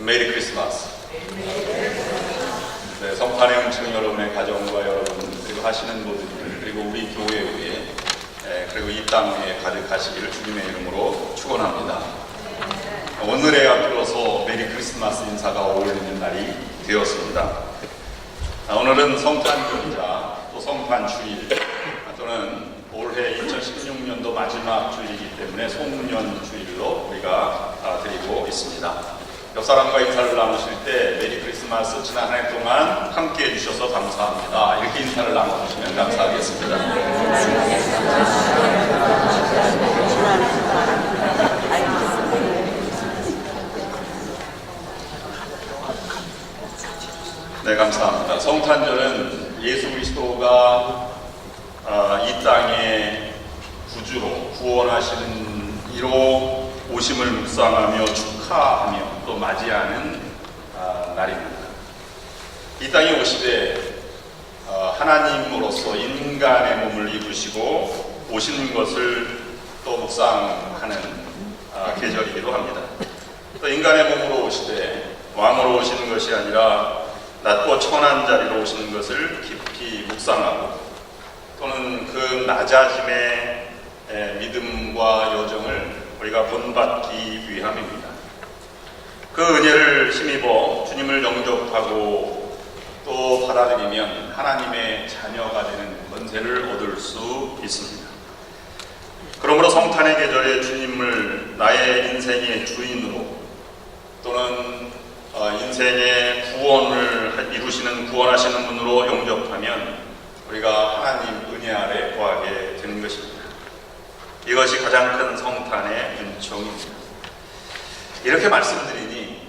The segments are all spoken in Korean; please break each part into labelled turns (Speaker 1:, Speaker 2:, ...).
Speaker 1: 메리 크리스마스. 네, 성탄의 은총 여러분의 가정과 여러분 그리고 하시는 모든 그리고 우리 교회 위에 그리고 이 땅 위에 가득하시기를 주님의 이름으로 축원합니다. 오늘에야 비로소 메리 크리스마스 인사가 어울리는 날이 되었습니다. 오늘은 성탄절이자 또 성탄주일 또는 올해 2016년도 마지막 주일이기 때문에 송년주일로 우리가 드리고 있습니다. 옆 사람과 인사를 나누실 때 메리 크리스마스 지난 한 해 동안 함께 해주셔서 감사합니다. 이렇게 인사를 나눠주시면 감사하겠습니다. 네, 감사합니다. 성탄절은 예수 그리스도가 이 땅의 구주로 구원하시는 이로 오심을 묵상하며 축하하며 또 맞이하는 날입니다. 이 땅에 오시되 하나님으로서 인간의 몸을 입으시고 오시는 것을 또 묵상하는 계절이기도 합니다. 또 인간의 몸으로 오시되 왕으로 오시는 것이 아니라 낮고 천한 자리로 오시는 것을 깊이 묵상하고 또는 그 낮아짐의 믿음과 여정을 우리가 본받기 위함입니다. 그 은혜를 힘입어 주님을 영접하고 또 받아들이면 하나님의 자녀가 되는 권세를 얻을 수 있습니다. 그러므로 성탄의 계절에 주님을 나의 인생의 주인으로 또는 인생의 구원을 이루시는 구원하시는 분으로 영접하면 우리가 하나님 은혜 아래 거하게 되는 것입니다. 이것이 가장 큰 성탄의 은총입니다. 이렇게 말씀드리니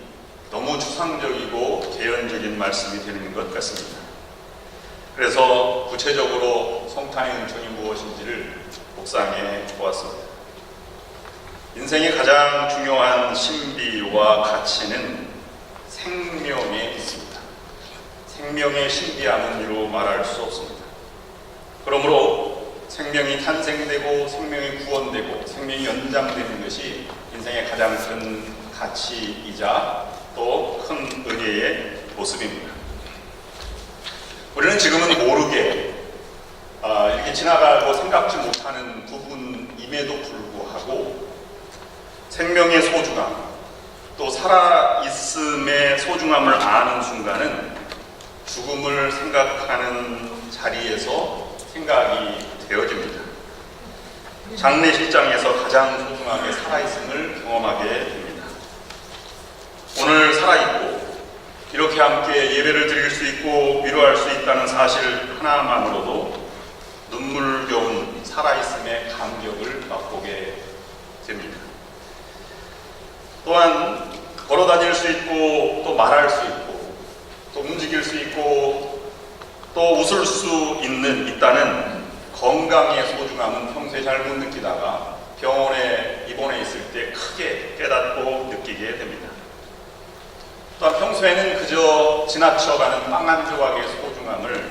Speaker 1: 너무 추상적이고 개연적인 말씀이 되는 것 같습니다. 그래서 구체적으로 성탄의 은총이 무엇인지를 묵상해 보았습니다. 인생의 가장 중요한 신비와 가치는 생명에 있습니다. 생명의 신비함은 이루 말할 수 없습니다. 그러므로 생명이 탄생되고 생명이 구원되고 생명이 연장되는 것이 인생의 가장 큰 가치이자 또 큰 은혜의 모습입니다. 우리는 지금은 모르게 이렇게 지나가고 생각지 못하는 부분임에도 불구하고 생명의 소중함 또 살아있음의 소중함을 아는 순간은 죽음을 생각하는 자리에서 생각이 되어집니다. 장례식장에서 가장 소중하게 살아있음을 경험하게 됩니다. 오늘 살아있고 이렇게 함께 예배를 드릴 수 있고 위로할 수 있다는 사실 하나만으로도 눈물겨운 살아있음의 감격을 맛보게 됩니다. 또한 걸어다닐 수 있고 또 말할 수 있고 또 움직일 수 있고 또 웃을 수 있다는 건강의 소중함은 평소에 잘 못 느끼다가 병원에 입원해 있을 때 크게 깨닫고 느끼게 됩니다. 또한 평소에는 그저 지나쳐가는 빵 한 조각의 소중함을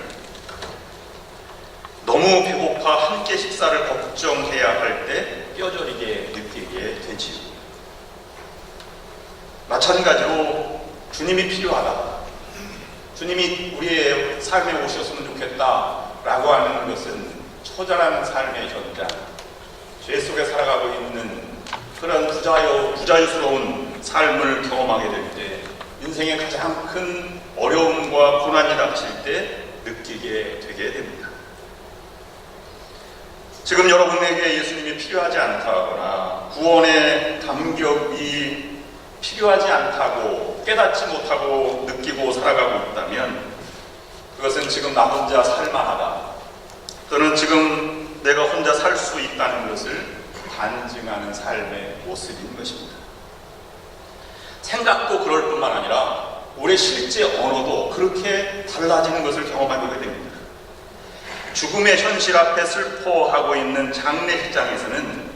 Speaker 1: 너무 배고파 함께 식사를 걱정해야 할 때 뼈저리게 느끼게 되지요. 마찬가지로 주님이 필요하다. 주님이 우리의 삶에 오셨으면 좋겠다라고 하는 것은 처절한 삶의 현장, 죄 속에 살아가고 있는 그런 부자유스러운 삶을 경험하게 될 때 인생의 가장 큰 어려움과 고난이 닥칠 때 느끼게 되게 됩니다. 지금 여러분에게 예수님이 필요하지 않다거나 구원의 감격이 필요하지 않다고 깨닫지 못하고 느끼고 살아가고 있다면 그것은 지금 나 혼자 살만하다 또는 지금 내가 혼자 살 수 있다는 것을 반증하는 삶의 모습인 것입니다. 생각도 그럴 뿐만 아니라 우리의 실제 언어도 그렇게 달라지는 것을 경험하게 됩니다. 죽음의 현실 앞에 슬퍼하고 있는 장례식장에서는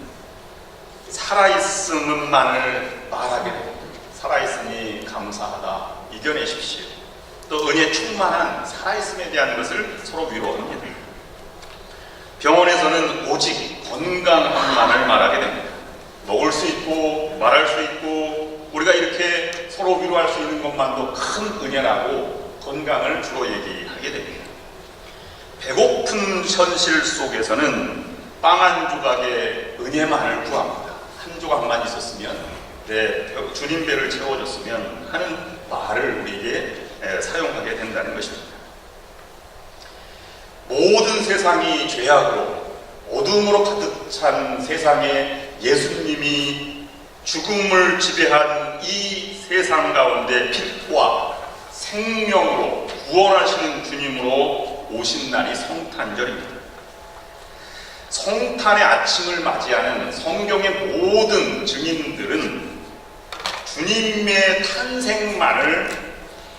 Speaker 1: 살아있음만을 말하게 됩니다. 살아있으니 감사하다. 이겨내십시오. 또 은혜 충만한 살아있음에 대한 것을 서로 위로합니다. 병원에서는 오직 건강함만을 말하게 됩니다. 먹을 수 있고 말할 수 있고 우리가 이렇게 서로 위로할 수 있는 것만도 큰 은혜라고 건강을 주로 얘기하게 됩니다. 배고픈 현실 속에서는 빵 한 조각의 은혜만을 구합니다. 한 조각만 있었으면, 주님 배를 채워줬으면 하는 말을 우리에게 사용하게 된다는 것입니다. 모든 세상이 죄악으로 어둠으로 가득 찬 세상에 예수님이 죽음을 지배한 이 세상 가운데 빛과 생명으로 구원하시는 주님으로 오신 날이 성탄절입니다. 성탄의 아침을 맞이하는 성경의 모든 증인들은 주님의 탄생만을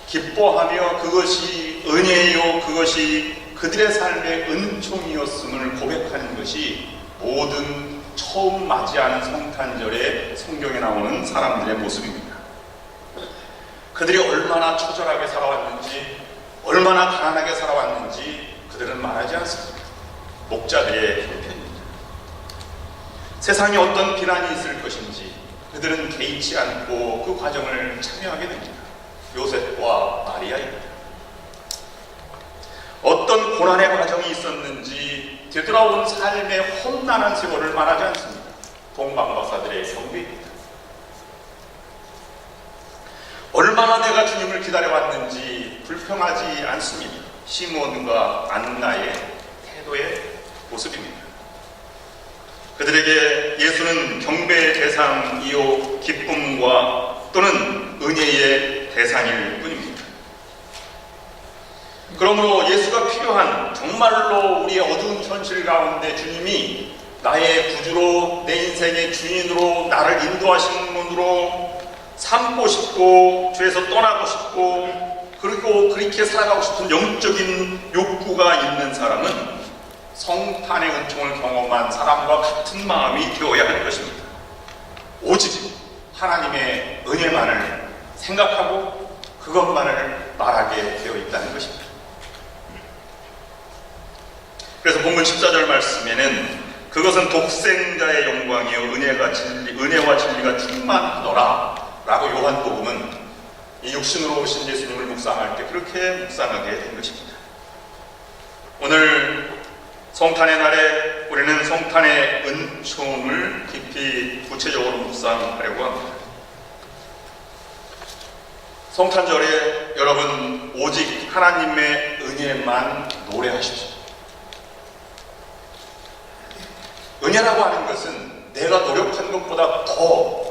Speaker 1: 기뻐하며 그것이 은혜요, 그것이 그들의 삶의 은총이었음을 고백하는 것이 모든 처음 맞이하는 성탄절에 성경에 나오는 사람들의 모습입니다. 그들이 얼마나 처절하게 살아왔는지, 얼마나 가난하게 살아왔는지 그들은 말하지 않습니다. 목자들의 형편입니다. 세상에 어떤 비난이 있을 것인지 그들은 개의치 않고 그 과정을 참여하게 됩니다. 요셉과 마리아입니다. 어떤 고난의 과정이 있었는지 되돌아온 삶의 험난한 세월을 말하지 않습니다. 동방박사들의 경배입니다. 얼마나 내가 주님을 기다려왔는지 불평하지 않습니다. 시몬과 안나의 태도의 모습입니다. 그들에게 예수는 경배의 대상이요 기쁨과 또는 은혜의 대상일 뿐입니다. 그러므로 예수가 필요한, 정말로 우리의 어두운 현실 가운데 주님이 나의 구주로, 내 인생의 주인으로 나를 인도하시는 분으로 삼고 싶고 죄에서 떠나고 싶고 그리고 그렇게 살아가고 싶은 영적인 욕구가 있는 사람은 성탄의 은총을 경험한 사람과 같은 마음이 되어야 하는 것입니다. 오직 하나님의 은혜만을 생각하고 그것만을 말하게 되어 있다는 것입니다. 그래서 본문 14절 말씀에는 그것은 독생자의 영광이요 은혜와 진리가 충만하더라 라고 요한복음은 이 육신으로 오신 예수님을 묵상할 때 그렇게 묵상하게 된 것입니다. 오늘 성탄의 날에 우리는 성탄의 은총을 깊이 구체적으로 묵상하려고 합니다. 성탄절에 여러분 오직 하나님의 은혜만 노래하십시오. 은혜라고 하는 것은 내가 노력한 것보다 더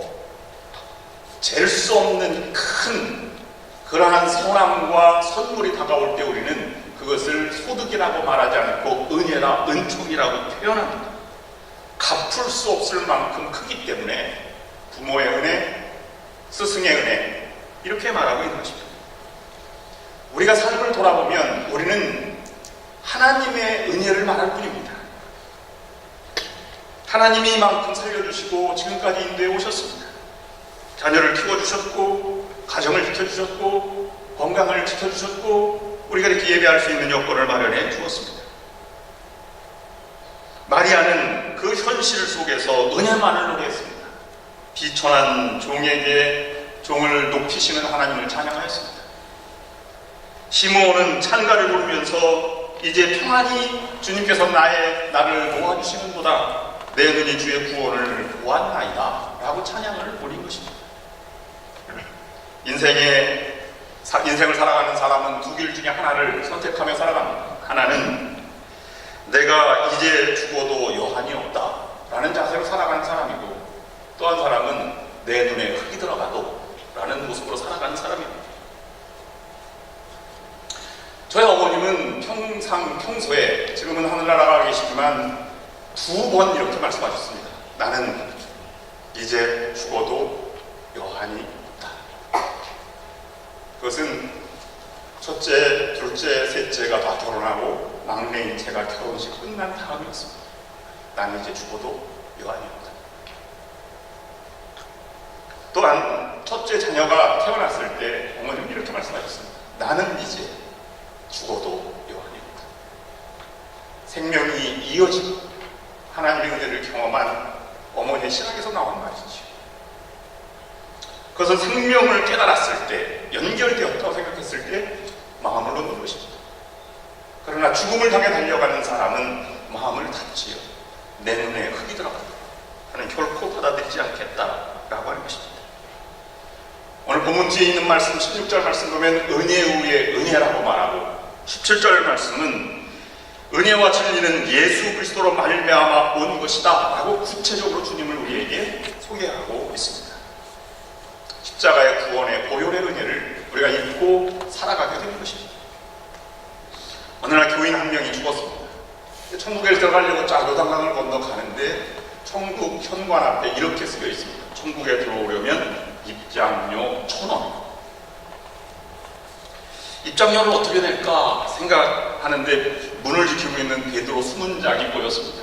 Speaker 1: 잴 수 없는 큰 그러한 선함과 선물이 다가올 때 우리는 그것을 소득이라고 말하지 않고 은혜라, 은총이라고 표현합니다. 갚을 수 없을 만큼 크기 때문에 부모의 은혜, 스승의 은혜 이렇게 말하고 있는 것입니다. 우리가 삶을 돌아보면 우리는 하나님의 은혜를 말할 뿐입니다. 하나님이 이만큼 살려주시고 지금까지 인도해 오셨습니다. 자녀를 키워주셨고 가정을 지켜주셨고 건강을 지켜주셨고 우리가 이렇게 예배할 수 있는 여건을 마련해 주었습니다. 마리아는 그 현실 속에서 은혜만을 노래했습니다. 비천한 종에게 종을 높이시는 하나님을 찬양하였습니다. 시므온은 찬가를 부르면서 이제 평안히 주님께서 나를 모아주시는도다. 내 눈이 주의 구원을 보았나이다 라고 찬양을 올린 것입니다. 인생을 살아가는 사람은 두 길 중에 하나를 선택하며 살아갑니다. 하나는 내가 이제 죽어도 여한이 없다 라는 자세로 살아가는 사람이고, 또 한 사람은 내 눈에 흙이 들어가도 라는 모습으로 살아가는 사람입니다. 저희 어머님은 평소에 지금은 하늘나라가 계시지만 2번 이렇게 말씀하셨습니다. 나는 이제 죽어도 여한이 없다. 그것은 첫째, 둘째, 셋째가 다 결혼하고 막내인 제가 결혼식 끝난 다음이었습니다. 나는 이제 죽어도 여한이 없다. 또한 첫째 자녀가 태어났을 때 어머님은 이렇게 말씀하셨습니다. 나는 이제 죽어도 여한이 없다. 생명이 이어지고 하나님의 은혜를 경험한 어머니의 신앙에서 나온 말이죠. 그것은 생명을 깨달았을 때, 연결되었다고 생각했을 때 마음을 놓는 것입니다. 그러나 죽음을 향해 달려가는 사람은 마음을 닫지요. 내 눈에 흙이 들어간다. 나는 결코 받아들이지 않겠다라고 하는 것입니다. 오늘 본문 뒤에 있는 말씀 16절 말씀 보면 은혜 위에 은혜라고 말하고 17절 말씀은 은혜와 진리는 예수 그리스도로 말미암아 온 것이다 라고 구체적으로 주님을 우리에게 소개하고 있습니다. 십자가의 구원의 보혈의 은혜를 우리가 입고 살아가게 되는 것입니다. 어느 날 교인 한 명이 죽었습니다. 천국에 들어가려고 요단강을 건너 가는데 천국 현관 앞에 이렇게 쓰여 있습니다. 천국에 들어오려면 입장료 1,000원. 입장료를 어떻게 낼까 생각하는데 문을 지키고 있는 베드로 수문장이 보였습니다.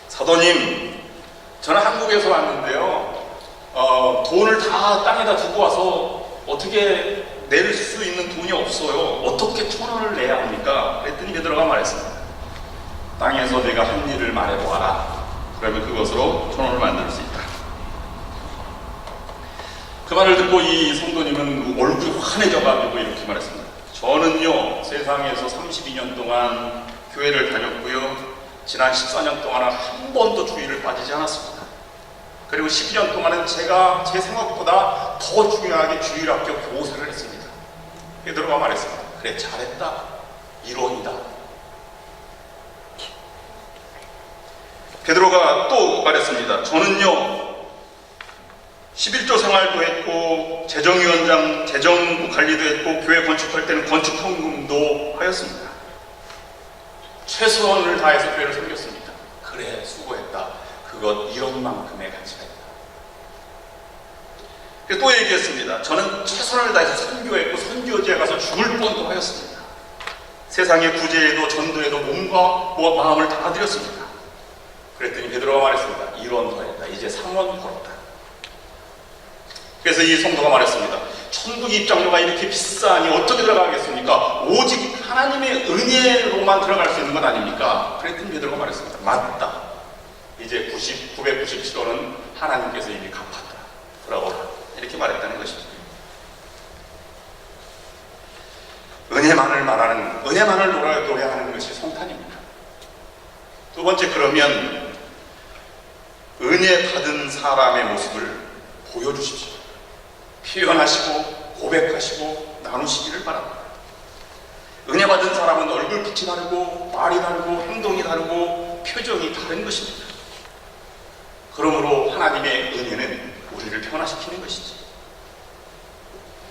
Speaker 1: 사도님, 저는 한국에서 왔는데요. 돈을 다 땅에다 두고 와서 어떻게 낼 수 있는 돈이 없어요. 어떻게 1,000원을 내야 합니까? 그랬더니 베드로가 말했습니다. 땅에서 내가 한 일을 말해보아라. 그러면 그것으로 1,000원을 만들 수 있다. 그 말을 듣고 이 성도님은 얼굴이 환해져가지고 이렇게 말했습니다. 저는요, 세상에서 32년 동안 교회를 다녔고요. 지난 14년 동안은 한 번도 주일을 빠지지 않았습니다. 그리고 12년 동안은 제가 제 생각보다 더 중요하게 주일학교 교사를 했습니다. 베드로가 말했습니다. 그래, 잘했다. 이론이다. 베드로가 또 말했습니다. 저는요, 11조 생활도 했고 재정위원장, 재정부 관리도 했고 교회 건축할 때는 건축 헌금도 하였습니다. 최선을 다해서 교회를 섬겼습니다. 그래, 수고했다. 그것 이런만큼의 가치가 있다. 또 얘기했습니다. 저는 최선을 다해서 선교했고 선교지에 가서 죽을 뻔도 하였습니다. 세상의 구제에도 전도에도 몸과 마음을 다 드렸습니다. 그랬더니 베드로가 말했습니다. 1원 더했다. 이제 3원 벌었다. 그래서 이 성도가 말했습니다. 천국 입장료가 이렇게 비싸니 어떻게 들어가겠습니까? 오직 하나님의 은혜로만 들어갈 수 있는 것 아닙니까? 그랬더니 베드로가 말했습니다. 맞다. 이제 997원은 하나님께서 이미 갚았다. 돌아오라. 이렇게 말했다는 것입니다. 은혜만을 말하는, 은혜만을 노래하는 것이 성탄입니다. 두 번째, 그러면 은혜 받은 사람의 모습을 보여주십시오. 표현하시고 고백하시고 나누시기를 바랍니다. 은혜 받은 사람은 얼굴빛이 다르고 말이 다르고 행동이 다르고 표정이 다른 것입니다. 그러므로 하나님의 은혜는 우리를 변화시키는 것이지.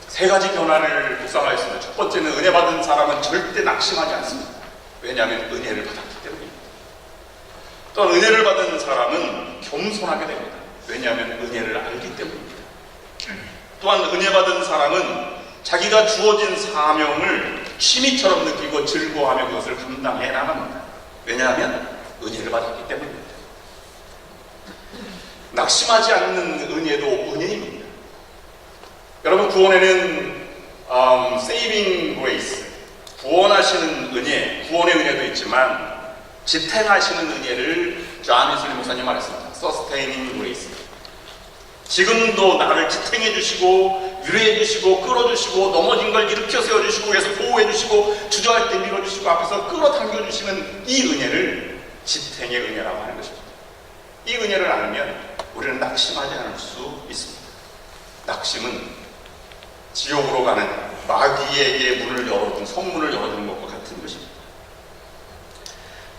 Speaker 1: 세 가지 변화를 묵상하였습니다. 첫 번째는 은혜 받은 사람은 절대 낙심하지 않습니다. 왜냐하면 은혜를 받았기 때문입니다. 또한 은혜를 받은 사람은 겸손하게 됩니다. 왜냐하면 은혜를 알기 때문입니다. 또한 은혜 받은 사람은 자기가 주어진 사명을 취미처럼 느끼고 즐거워하며 그것을 감당해 나갑니다. 왜냐하면 은혜를 받았기 때문입니다. 낙심하지 않는 은혜도 은혜입니다. 여러분, 구원에는 saving grace, 구원하시는 은혜, 구원의 은혜도 있지만 지탱하시는 은혜를 존 웨슬리 목사님 말했습니다. sustaining grace. 지금도 나를 지탱해 주시고 위로해 주시고 끌어주시고 넘어진 걸 일으켜 세워주시고 위에서 보호해 주시고 주저할 때 밀어주시고 앞에서 끌어당겨 주시는 이 은혜를 지탱의 은혜라고 하는 것입니다. 이 은혜를 알면 우리는 낙심하지 않을 수 있습니다. 낙심은 지옥으로 가는 마귀에게 문을 열어준, 성문을 열어주는 것과 같은 것입니다.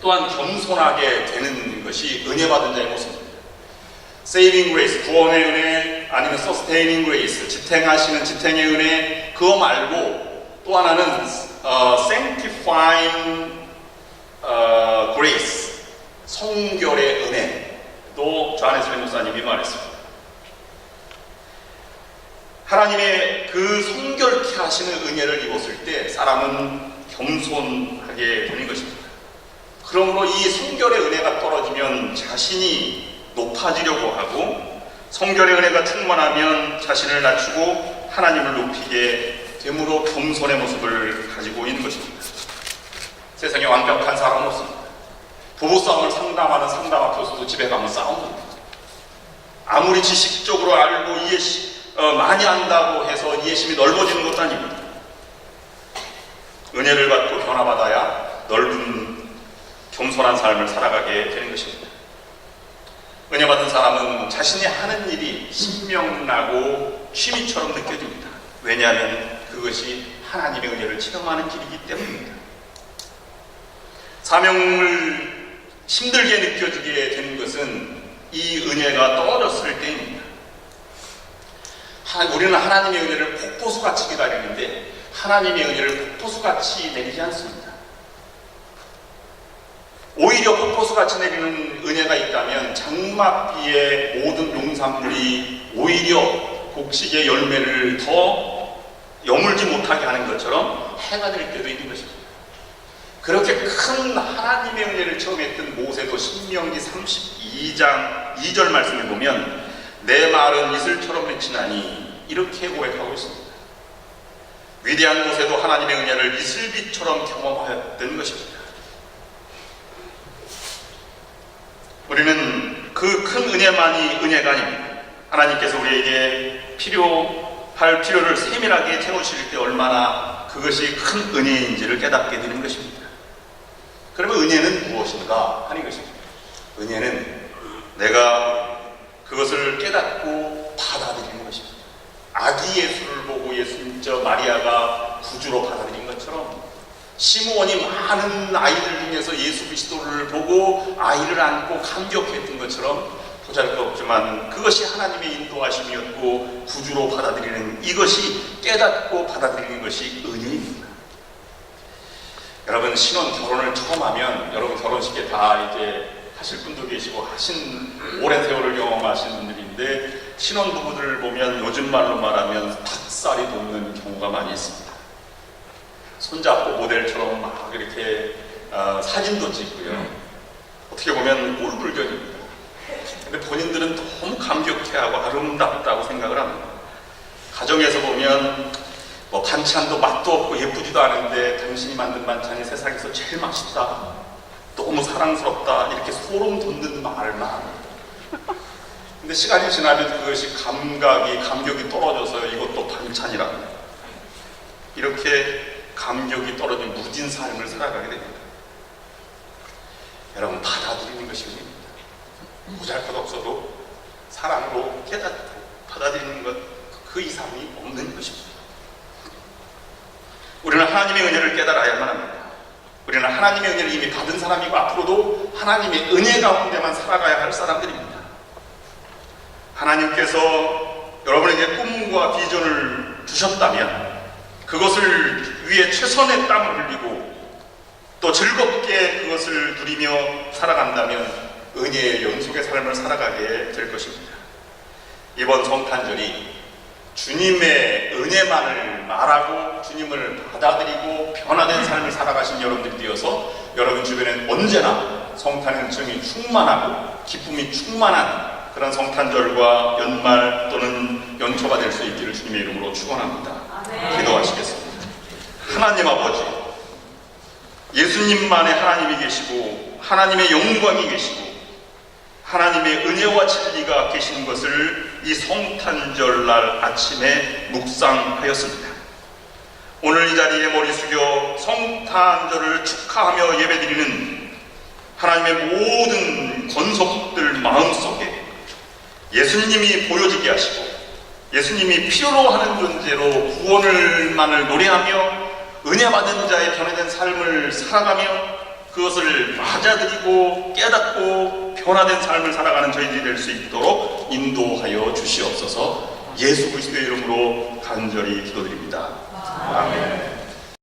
Speaker 1: 또한 겸손하게 되는 것이 은혜 받은 자의 모습입니다. saving grace, 구원의 은혜, 아니면 sustaining grace, 지탱하시는 지탱의 은혜, 그거 말고 또 하나는 sanctifying grace, 성결의 은혜도 존 웨슬리 목사님이 말했습니다. 하나님의 그 성결케 하시는 은혜를 입었을 때 사람은 겸손하게 되는 것입니다. 그러므로 이 성결의 은혜가 떨어지면 자신이 높아지려고 하고, 성결의 은혜가 충만하면 자신을 낮추고 하나님을 높이게 되므로 겸손의 모습을 가지고 있는 것입니다. 세상에 완벽한 사람은 없습니다. 부부싸움을 상담하는 상담학 교수도 집에 가면 싸웁니다. 아무리 지식적으로 알고 많이 안다고 해서 이해심이 넓어지는 것도 아닙니다. 은혜를 받고 변화받아야 넓은 겸손한 삶을 살아가게 되는 것입니다. 은혜 받은 사람은 자신이 하는 일이 신명나고 취미처럼 느껴집니다. 왜냐하면 그것이 하나님의 은혜를 체험하는 길이기 때문입니다. 사명을 힘들게 느껴지게 되는 것은 이 은혜가 떨어졌을 때입니다. 우리는 하나님의 은혜를 폭포수같이 기다리는데 하나님의 은혜를 폭포수같이 내리지 않습니다. 오히려 폭포수같이 내리는 은혜가 있다면 장막비의 모든 농산물이 오히려 곡식의 열매를 더 여물지 못하게 하는 것처럼 해가 될 때도 있는 것입니다. 그렇게 큰 하나님의 은혜를 체험했던 모세도 신명기 32장 2절 말씀에 보면 내 말은 이슬처럼 맺히나니 이렇게 고백하고 있습니다. 위대한 모세도 하나님의 은혜를 이슬빛처럼 경험하였던 것입니다. 우리는 그 큰 은혜만이 은혜가 아닙니다. 하나님께서 우리에게 필요할 필요를 세밀하게 채우실 때 얼마나 그것이 큰 은혜인지를 깨닫게 되는 것입니다. 그러면 은혜는 무엇인가 하는 것입니다. 은혜는 내가 그것을 깨닫고 받아들이는 것입니다. 아기 예수를 보고 예수님 마리아가 구주로 받아들인 것처럼 시므온이 많은 아이들 중에서 예수 그리스도를 보고 아이를 안고 감격했던 것처럼 보잘것없지만 그것이 하나님의 인도하심이었고 구주로 받아들이는 이것이 깨닫고 받아들이는 것이 은혜입니다. 여러분 신혼 결혼을 처음 하면 여러분 결혼식에 다 이제 하실 분도 계시고 하신 오랜 세월을 경험하신 분들인데 신혼부부들을 보면 요즘 말로 말하면 닭살이 돋는 경우가 많이 있습니다. 손잡고 모델처럼 막 이렇게 사진도 찍고요. 어떻게 보면 꼴불견입니다. 근데 본인들은 너무 감격해하고 아름답다고 생각을 합니다. 가정에서 보면 뭐 반찬도 맛도 없고 예쁘지도 않은데 당신이 만든 반찬이 세상에서 제일 맛있다, 너무 사랑스럽다 이렇게 소름 돋는 말만 합니다. 근데 시간이 지나면 그것이 감격이 떨어져서 이것도 반찬이라 이렇게 감격이 떨어진 무딘 삶을 살아가게 됩니다. 여러분 받아들이는 것이 은혜입니다. 보잘것없어도 사랑으로 깨닫고 받아들이는 것 그 이상이 없는 것입니다. 우리는 하나님의 은혜를 깨달아야만 합니다. 우리는 하나님의 은혜를 이미 받은 사람이고 앞으로도 하나님의 은혜 가운데만 살아가야 할 사람들입니다. 하나님께서 여러분에게 꿈과 비전을 주셨다면 그것을 위해 최선의 땀을 흘리고 또 즐겁게 그것을 누리며 살아간다면 은혜의 연속의 삶을 살아가게 될 것입니다. 이번 성탄절이 주님의 은혜만을 말하고 주님을 받아들이고 변화된 삶을 살아가신 여러분들이 되어서 여러분 주변엔 언제나 성탄은증이 충만하고 기쁨이 충만한 그런 성탄절과 연말 또는 연초가 될 수 있기를 주님의 이름으로 축원합니다. 기도하시겠습니다. 하나님 아버지, 예수님만의 하나님이 계시고 하나님의 영광이 계시고 하나님의 은혜와 진리가 계신 것을 이 성탄절날 아침에 묵상하였습니다. 오늘 이 자리에 머리 숙여 성탄절을 축하하며 예배드리는 하나님의 모든 권속들 마음속에 예수님이 보여지게 하시고 예수님이 필요로 하는 존재로 구원을만을 노래하며 은혜 받은 자의 변화된 삶을 살아가며 그것을 맞아들이고 깨닫고 변화된 삶을 살아가는 저희들이 될 수 있도록 인도하여 주시옵소서. 예수 그리스도의 이름으로 간절히 기도드립니다. 아멘.